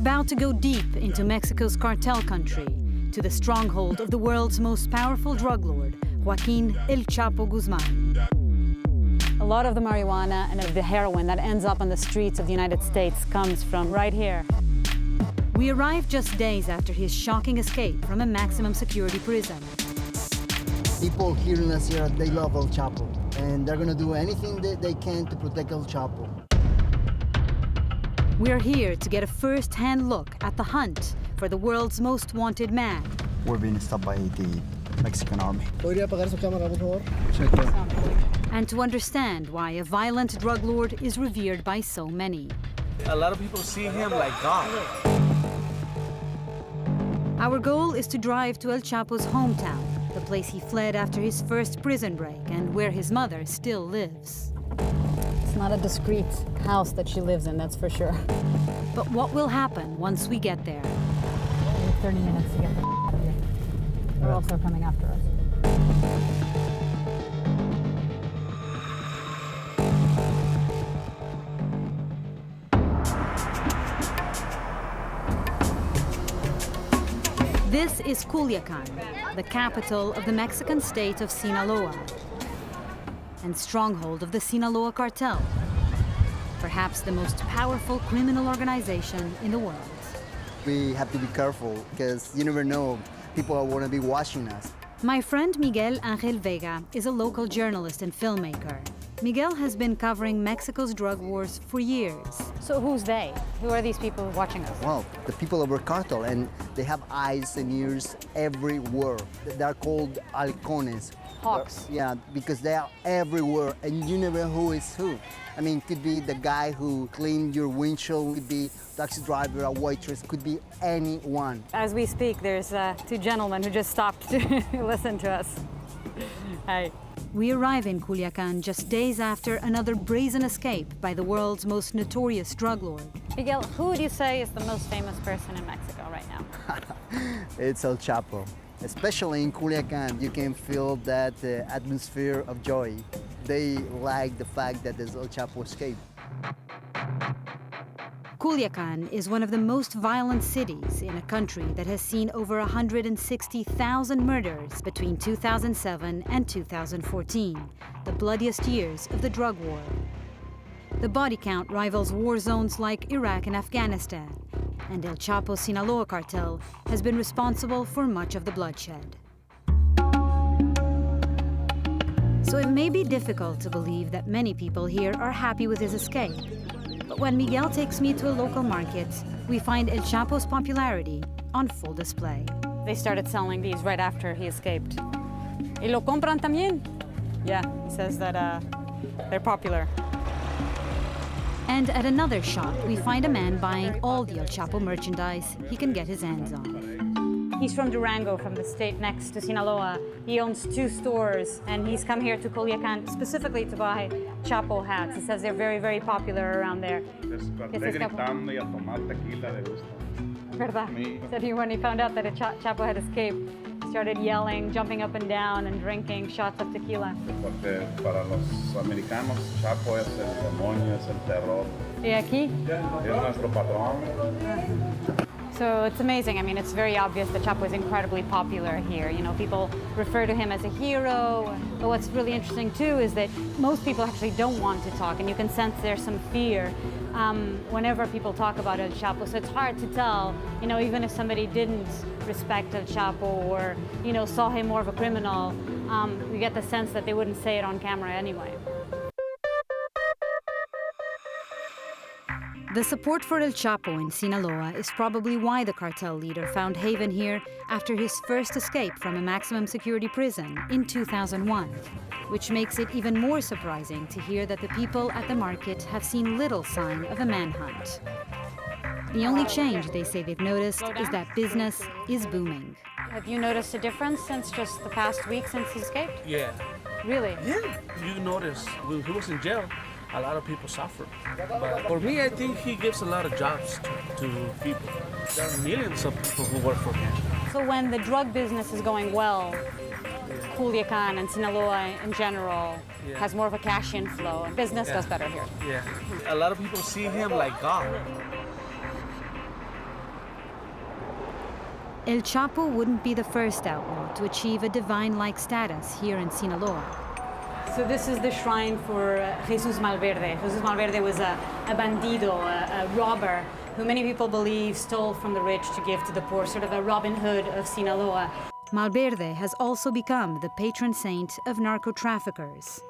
about to go deep into Mexico's cartel country, to the stronghold of the world's most powerful drug lord, Joaquin El Chapo Guzman. A lot of the marijuana and of the heroin that ends up on the streets of the United States comes from right here. We arrived just days after his shocking escape from a maximum security prison. People here in La Sierra, they love El Chapo, and they're gonna do anything that they can to protect El Chapo. We're here to get a first-hand look at the hunt for the world's most wanted man. We're being stopped by the Mexican army. And to understand why a violent drug lord is revered by so many. A lot of people see him like God. Our goal is to drive to El Chapo's hometown, the place he fled after his first prison break and where his mother still lives. It's not a discreet house that she lives in, that's for sure. But what will happen once we get there? We have 30 minutes to get the out of here. They're also coming after us. This is Culiacan, the capital of the Mexican state of Sinaloa and stronghold of the Sinaloa cartel, perhaps the most powerful criminal organization in the world. We have to be careful because you never know, people are gonna be watching us. My friend Miguel Angel Vega is a local journalist and filmmaker. Miguel has been covering Mexico's drug wars for years. So who's they? Who are these people watching us? Well, the people of our cartel, and they have eyes and ears everywhere. They're called halcones. Hawks. Yeah, because they are everywhere, and you never know who is who. I mean, it could be the guy who cleaned your windshield, could be a taxi driver, a waitress, could be anyone. As we speak, there's two gentlemen who just stopped to listen to us. Hi. We arrive in Culiacan just days after another brazen escape by the world's most notorious drug lord. Miguel, who would you say is the most famous person in Mexico right now? It's El Chapo. Especially in Culiacan, you can feel that atmosphere of joy. They like the fact that there's El Chapo escaped. Culiacan is one of the most violent cities in a country that has seen over 160,000 murders between 2007 and 2014, the bloodiest years of the drug war. The body count rivals war zones like Iraq and Afghanistan, and El Chapo Sinaloa cartel has been responsible for much of the bloodshed. So it may be difficult to believe that many people here are happy with his escape. But when Miguel takes me to a local market, we find El Chapo's popularity on full display. They started selling these right after he escaped. ¿Y lo compran también? Yeah, he says that they're popular. And at another shop, we find a man buying all the El Chapo merchandise he can get his hands on. He's from Durango, from the state next to Sinaloa. He owns 2 stores, and he's come here to Culiacan specifically to buy Chapo hats. He says they're very, very popular around there. ¿Verdad? Said he, when he found out that Chapo had escaped, he started yelling, jumping up and down, and drinking shots of tequila. Porque para los americanos, Chapo es el demonio, es el terror. ¿Y aquí? Es nuestro patrón. So it's amazing. I mean, it's very obvious that Chapo is incredibly popular here. You know, people refer to him as a hero. But what's really interesting, too, is that most people actually don't want to talk, and you can sense there's some fear whenever people talk about El Chapo. So it's hard to tell, you know, even if somebody didn't respect El Chapo or, you know, saw him more of a criminal, you get the sense that they wouldn't say it on camera anyway. The support for El Chapo in Sinaloa is probably why the cartel leader found haven here after his first escape from a maximum security prison in 2001, which makes it even more surprising to hear that the people at the market have seen little sign of a manhunt. The only change they say they've noticed is that business is booming. Have you noticed a difference since just the past week since he escaped? Yeah. Really? Yeah. You notice when he was in jail, a lot of people suffer. But for me, I think he gives a lot of jobs to people. There are millions of people who work for him. So when the drug business is going well, Culiacan and Sinaloa in general has more of a cash inflow, and business does better here. Yeah. A lot of people see him like God. El Chapo wouldn't be the first outlaw to achieve a divine-like status here in Sinaloa. So this is the shrine for Jesus Malverde. Jesus Malverde was a bandido, a robber, who many people believe stole from the rich to give to the poor, sort of a Robin Hood of Sinaloa. Malverde has also become the patron saint of narco-traffickers.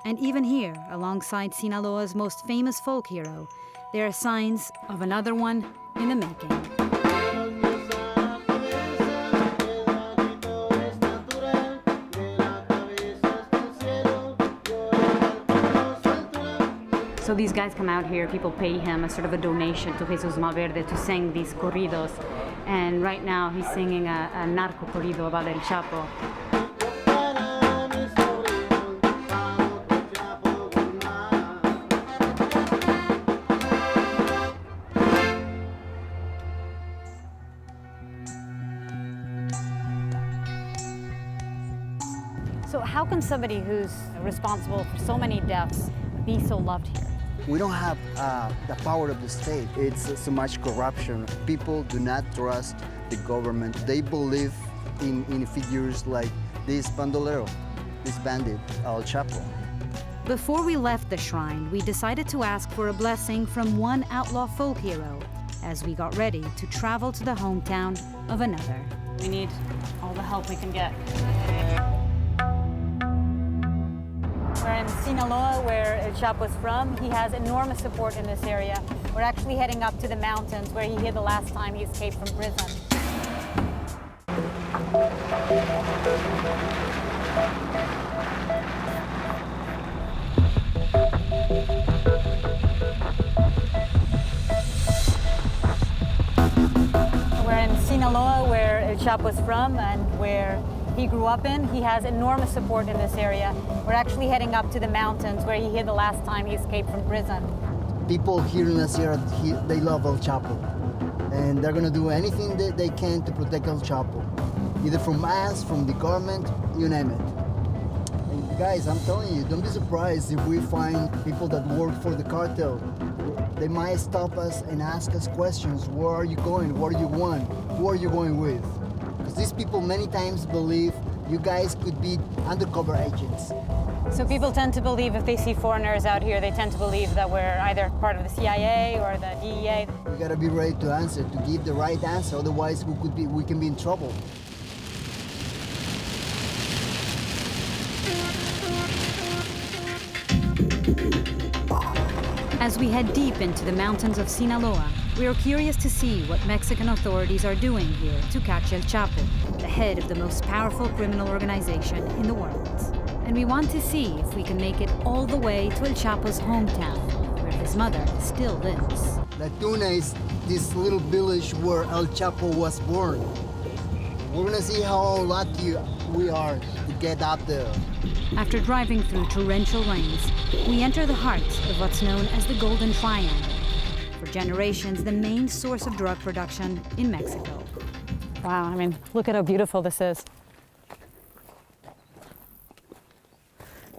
And even here, alongside Sinaloa's most famous folk hero, there are signs of another one in the making. So these guys come out here, people pay him a sort of a donation to Jesus Malverde to sing these corridos. And right now he's singing a narco corrido about El Chapo. So how can somebody who's responsible for so many deaths be so loved here? We don't have the power of the state. It's so much corruption. People do not trust the government. They believe in figures like this bandolero, this bandit, El Chapo. Before we left the shrine, we decided to ask for a blessing from one outlaw folk hero as we got ready to travel to the hometown of another. We need all the help we can get. We're in Sinaloa, where El Chapo's from. He has enormous support in this area. We're actually heading up to the mountains where he hid the last time he escaped from prison. We're in Sinaloa, where El Chapo's from and where he grew up in. He has enormous support in this area. We're actually heading up to the mountains where he hid the last time he escaped from prison. People here in La Sierra, they love El Chapo. And they're gonna do anything that they can to protect El Chapo. Either from us, from the government, you name it. And guys, I'm telling you, don't be surprised if we find people that work for the cartel. They might stop us and ask us questions. Where are you going? What do you want? Who are you going with? Because these people many times believe you guys could be undercover agents. So people tend to believe, if they see foreigners out here, they tend to believe that we're either part of the CIA or the DEA. We gotta be ready to answer, to give the right answer, otherwise we can be in trouble. As we head deep into the mountains of Sinaloa, we are curious to see what Mexican authorities are doing here to catch El Chapo, the head of the most powerful criminal organization in the world. And we want to see if we can make it all the way to El Chapo's hometown, where his mother still lives. La Tuna is this little village where El Chapo was born. We're gonna see how lucky we are to get out there. After driving through torrential rains, we enter the heart of what's known as the Golden Triangle, for generations the main source of drug production in Mexico. Wow, I mean, look at how beautiful this is.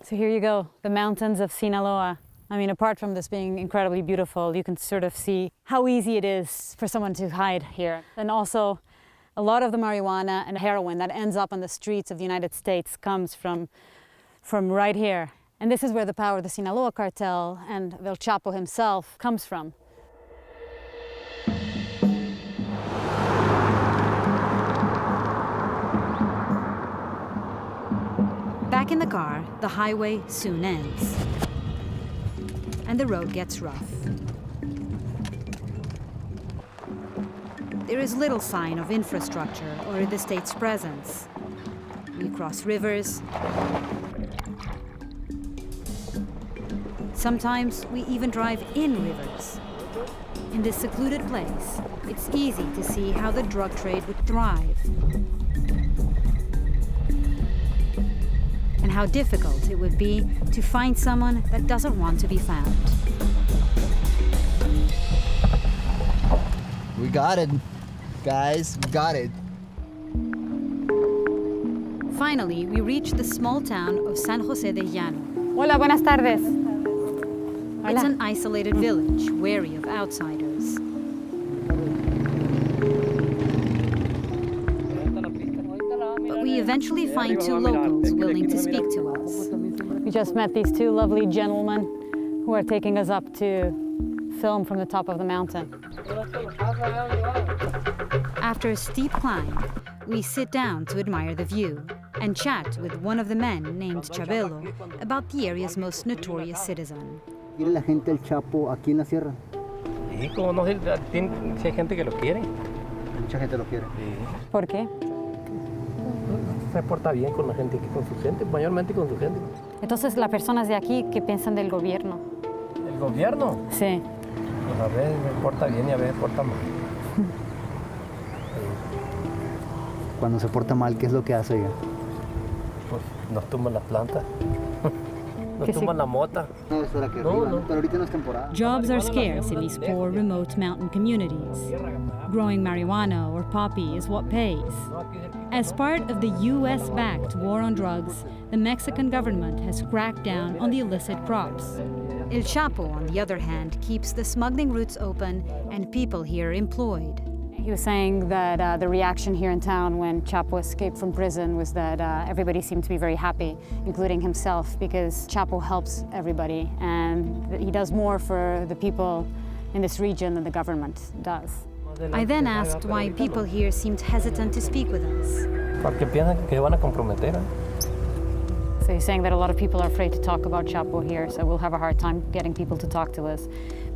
So here you go, the mountains of Sinaloa. I mean, apart from this being incredibly beautiful, you can sort of see how easy it is for someone to hide here. And also, a lot of the marijuana and heroin that ends up on the streets of the United States comes from right here. And this is where the power of the Sinaloa cartel and El Chapo himself comes from. Back in the car, the highway soon ends, and the road gets rough. There is little sign of infrastructure or the state's presence. We cross rivers. Sometimes we even drive in rivers. In this secluded place, it's easy to see how the drug trade would thrive, and how difficult it would be to find someone that doesn't want to be found. We got it, guys, we got it. Finally, we reach the small town of San José de Llano. Hola, buenas tardes. It's Hola. an isolated village, wary of outsiders. eventually find two locals willing to speak to us. We just met these two lovely gentlemen who are taking us up to film from the top of the mountain. After a steep climb, we sit down to admire the view and chat with one of the men named Chabelo about the area's most notorious citizen. ¿Quiere la gente el Chapo aquí en la sierra? Sí, como no sé, si hay gente que lo quiere. Mucha gente lo quiere. ¿Por qué? Se porta bien con la gente, con su gente, mayormente con su gente. Entonces, las personas de aquí, ¿qué piensan del gobierno? ¿El gobierno? Sí. Pues a veces se porta bien y a veces se porta mal. Cuando se porta mal, ¿qué es lo que hace ella? Pues nos tumban las plantas, nos Que sí. tumban la mota. No, eso era que No, arriba, no. Pero ahorita no es temporada. Jobs are scarce in these poor, remote mountain communities. Growing marijuana or poppy is what pays. As part of the US-backed war on drugs, the Mexican government has cracked down on the illicit crops. El Chapo, on the other hand, keeps the smuggling routes open and people here employed. He was saying that the reaction here in town when Chapo escaped from prison was that everybody seemed to be very happy, including himself, because Chapo helps everybody and that he does more for the people in this region than the government does. I then asked why people here seemed hesitant to speak with us. Porque piensan que se van a comprometer. So he's saying that a lot of people are afraid to talk about Chapo here, so we'll have a hard time getting people to talk to us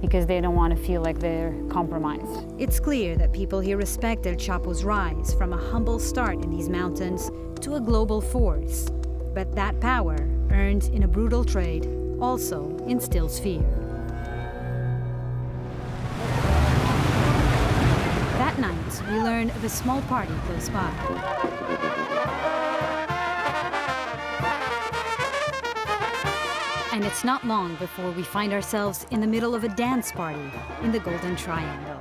because they don't want to feel like they're compromised. It's clear that people here respect El Chapo's rise from a humble start in these mountains to a global force. But that power, earned in a brutal trade, also instills fear. That night, we learn of a small party close by. And it's not long before we find ourselves in the middle of a dance party in the Golden Triangle.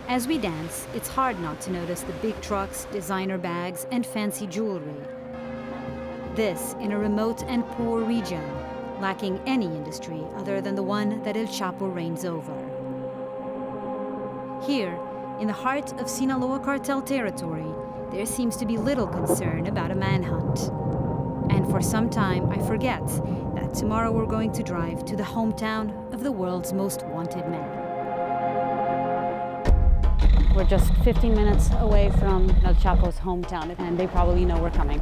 As we dance, it's hard not to notice the big trucks, designer bags, and fancy jewelry. This in a remote and poor region, lacking any industry other than the one that El Chapo reigns over. Here, in the heart of Sinaloa cartel territory, there seems to be little concern about a manhunt. And for some time, I forget that tomorrow we're going to drive to the hometown of the world's most wanted man. We're just 15 minutes away from El Chapo's hometown, and they probably know we're coming.